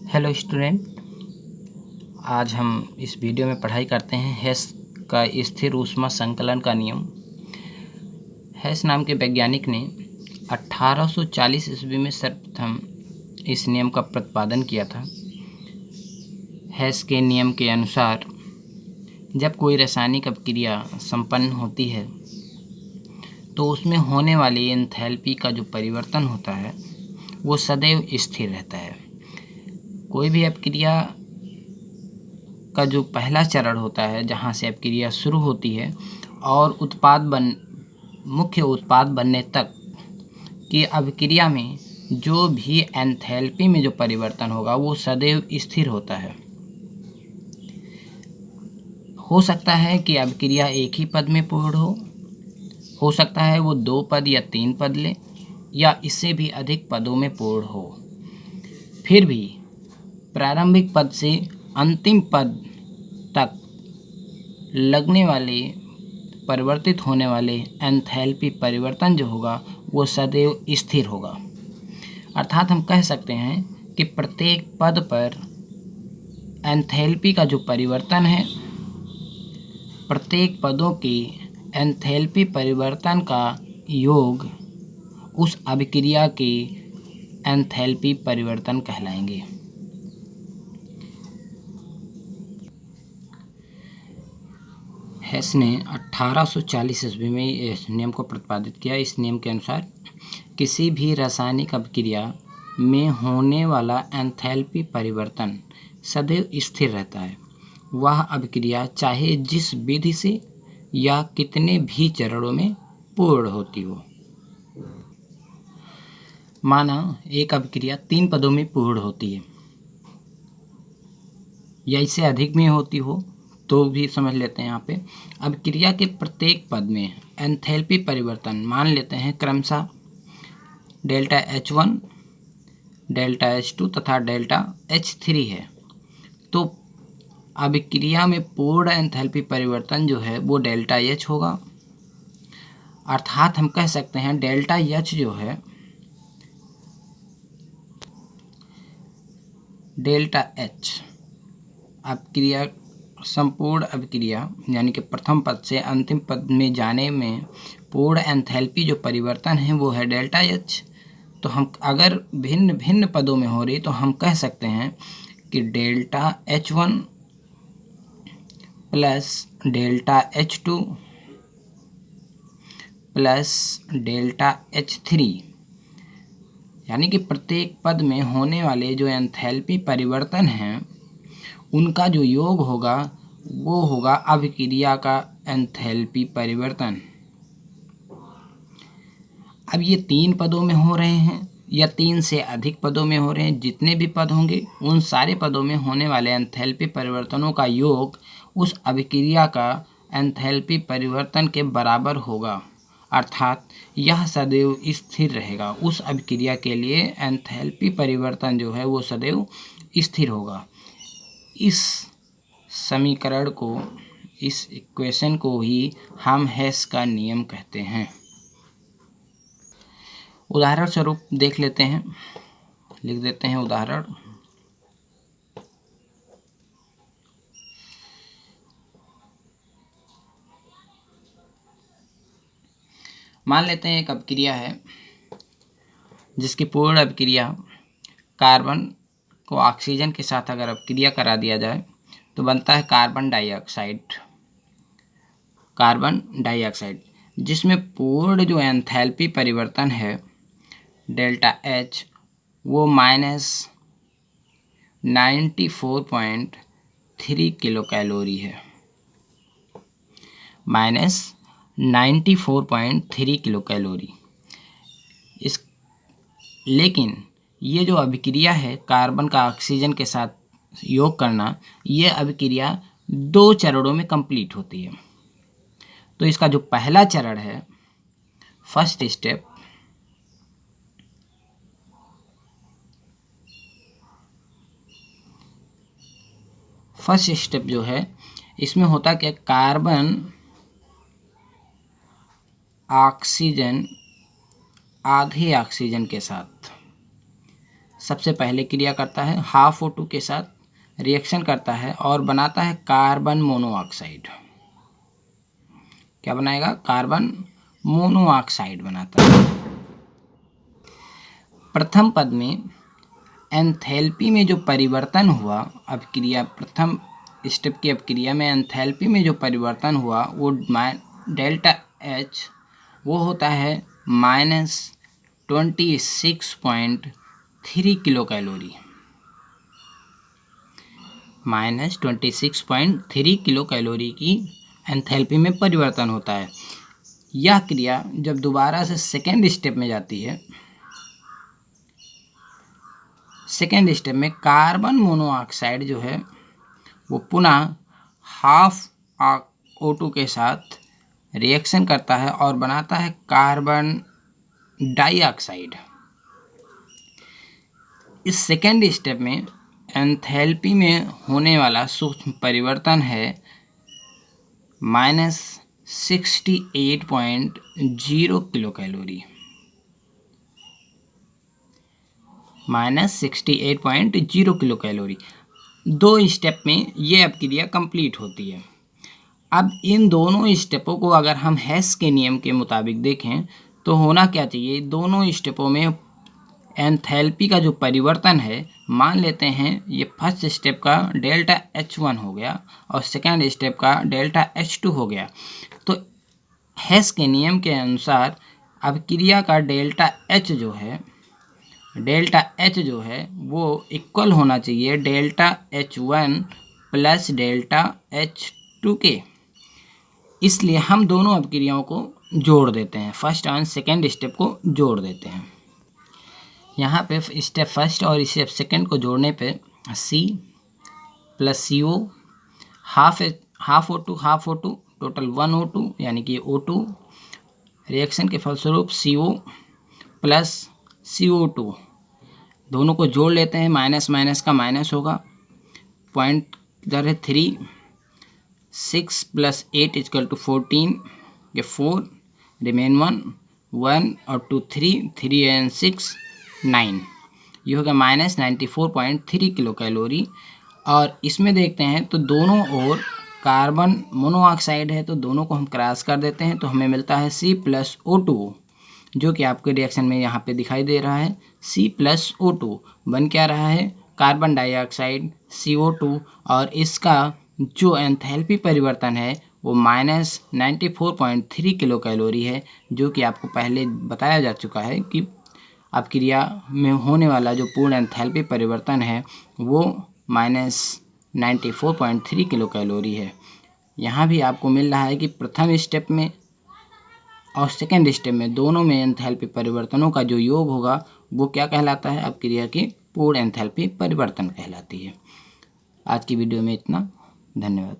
Hello student, आज हम इस वीडियो में पढ़ाई करते हैं हेस का स्थिर ऊष्मा संकलन का नियम। हेस नाम के वैज्ञानिक ने 1840 ईस्वी में सर्वप्रथम इस नियम का प्रतिपादन किया था। हेस के नियम के अनुसार जब कोई रासायनिक अभिक्रिया संपन्न होती है तो उसमें होने वाली एंथैल्पी का जो परिवर्तन होता है वो सदैव स्थिर रहता है। कोई भी अभिक्रिया का जो पहला चरण होता है, जहाँ से अभिक्रिया शुरू होती है और मुख्य उत्पाद बनने तक की अभिक्रिया में जो भी एंथैल्पी में जो परिवर्तन होगा वो सदैव स्थिर होता है। हो सकता है कि अभिक्रिया एक ही पद में पूर्ण हो सकता है वो 2 पद या 3 पद ले, या इससे भी अधिक पदों में पूर्ण हो। फिर भी प्रारंभिक पद से अंतिम पद तक लगने वाले परिवर्तित होने वाले एंथैल्पी परिवर्तन जो होगा वो सदैव स्थिर होगा। अर्थात हम कह सकते हैं कि प्रत्येक पद पर एंथैल्पी का जो परिवर्तन है, प्रत्येक पदों की एंथैल्पी परिवर्तन का योग उस अभिक्रिया के एंथैल्पी परिवर्तन कहलाएंगे। हेस ने 1840 ईस्वी में इस नियम को प्रतिपादित किया। इस नियम के अनुसार किसी भी रासायनिक अभिक्रिया में होने वाला एंथैल्पी परिवर्तन सदैव स्थिर रहता है। वह अभिक्रिया चाहे जिस विधि से या कितने भी चरणों में पूर्ण होती हो। माना एक अभिक्रिया 3 पदों में पूर्ण होती है या इससे अधिक में होती हो तो भी समझ लेते हैं। यहाँ पे अभिक्रिया के प्रत्येक पद में एंथैल्पी परिवर्तन मान लेते हैं क्रमशः डेल्टा H1, डेल्टा H2 तथा डेल्टा H3 है। तो अभिक्रिया में पूर्ण एंथैल्पी परिवर्तन जो है वो डेल्टा H होगा। अर्थात हम कह सकते हैं डेल्टा H जो है डेल्टा H अभिक्रिया संपूर्ण अभिक्रिया यानी कि प्रथम पद से अंतिम पद में जाने में पूर्ण एंथैल्पी जो परिवर्तन है वो है डेल्टा H। तो हम अगर भिन्न भिन्न पदों में हो रही तो हम कह सकते हैं कि delta H1 plus delta H2 plus delta H3, यानी कि प्रत्येक पद में होने वाले जो एंथैल्पी परिवर्तन हैं उनका जो योग होगा वो होगा अभिक्रिया का एंथैल्पी परिवर्तन। अब ये 3 पदों में हो रहे हैं या 3 से अधिक पदों में हो रहे हैं, जितने भी पद होंगे उन सारे पदों में होने वाले एंथैल्पी परिवर्तनों का योग उस अभिक्रिया का एंथैल्पी परिवर्तन के बराबर होगा। अर्थात यह सदैव स्थिर रहेगा। उस अभिक्रिया के लिए एंथैल्पी परिवर्तन जो है वो सदैव स्थिर होगा। इस समीकरण को, इस इक्वेशन को ही हम हेस का नियम कहते हैं। उदाहरण स्वरूप देख लेते हैं, लिख देते हैं उदाहरण। मान लेते हैं एक अभिक्रिया है जिसकी पूर्ण अभिक्रिया कार्बन को ऑक्सीजन के साथ अगर अभिक्रिया करा दिया जाए तो बनता है कार्बन डाइऑक्साइड, जिसमें पूर्ण जो एंथैल्पी परिवर्तन है डेल्टा H वो -94.3 किलो कैलोरी है। -94.3 किलो कैलोरी। लेकिन ये जो अभिक्रिया है कार्बन का ऑक्सीजन के साथ योग करना, ये अभिक्रिया 2 चरणों में कंप्लीट होती है। तो इसका जो पहला चरण है, फर्स्ट स्टेप जो है इसमें होता क्या, कार्बन ऑक्सीजन आधे ऑक्सीजन के साथ सबसे पहले क्रिया करता है, हाफ O2 के साथ रिएक्शन करता है और बनाता है कार्बन मोनोऑक्साइड। क्या बनाएगा? कार्बन मोनोऑक्साइड बनाता है। प्रथम पद में एंथैल्पी में जो परिवर्तन हुआ, अभिक्रिया प्रथम स्टेप की अभिक्रिया में एंथैल्पी में जो परिवर्तन हुआ वो डेल्टा H वो होता है -26.3 किलो कैलोरी। -26.3 किलो कैलोरी की एंथैल्पी में परिवर्तन होता है। यह क्रिया जब दोबारा से सेकेंड स्टेप में जाती है, सेकेंड स्टेप में कार्बन मोनोऑक्साइड जो है वो पुनः हाफ O2 के साथ रिएक्शन करता है और बनाता है कार्बन डाइऑक्साइड। इस सेकेंड स्टेप में एंथैल्पी में होने वाला सूक्ष्म परिवर्तन है -68.0 kilo calorie. -68.0 kilo calorie. 2 step में ये अभिक्रिया कंप्लीट होती है। अब इन दोनों स्टेपों को अगर हम हेस के नियम के मुताबिक देखें तो होना क्या चाहिए, दोनों स्टेपों में एंथैल्पी का जो परिवर्तन है, मान लेते हैं ये फर्स्ट स्टेप का डेल्टा H1 हो गया और सेकेंड स्टेप का डेल्टा H2 हो गया, तो हेस के नियम के अनुसार अभिक्रिया का डेल्टा H जो है वो इक्वल होना चाहिए delta H1 plus delta H2 के। इसलिए हम दोनों अभिक्रियाओं को जोड़ देते हैं, फर्स्ट और सेकेंड स्टेप को जोड़ देते हैं। यहाँ पे स्टेप फर्स्ट और स्टेप सेकेंड को जोड़ने पे C plus CO half O2 total 1 O2 यानी कि O2 रिएक्शन के फलस्वरूप CO प्लस CO2 दोनों को जोड़ लेते हैं, माइनस माइनस का माइनस होगा, पॉइंट इधर है 3, 6 प्लस 8 इक्वल टू 14, ये 4 रिमेन 1 और 2 3 एंड 6 9, ये हो गया -94.3 किलो कैलोरी। और इसमें देखते हैं तो दोनों ओर कार्बन मोनोऑक्साइड है तो दोनों को हम क्रॉस कर देते हैं तो हमें मिलता है C प्लस O2, जो कि आपके रिएक्शन में यहाँ पे दिखाई दे रहा है। C प्लस O2 बन क्या रहा है? कार्बन डाइऑक्साइड CO2, और इसका जो एंथैल्पी परिवर्तन है वो -94.3 किलो कैलोरी है, जो कि आपको पहले बताया जा चुका है कि अभिक्रिया में होने वाला जो पूर्ण एंथैल्पी परिवर्तन है वो -94.3 किलो कैलोरी है। यहाँ भी आपको मिल रहा है कि प्रथम स्टेप में और सेकेंड स्टेप में दोनों में एंथैल्पी परिवर्तनों का जो योग होगा वो क्या कहलाता है? अभिक्रिया की पूर्ण एंथैल्पी परिवर्तन कहलाती है। आज की वीडियो में इतना, धन्यवाद।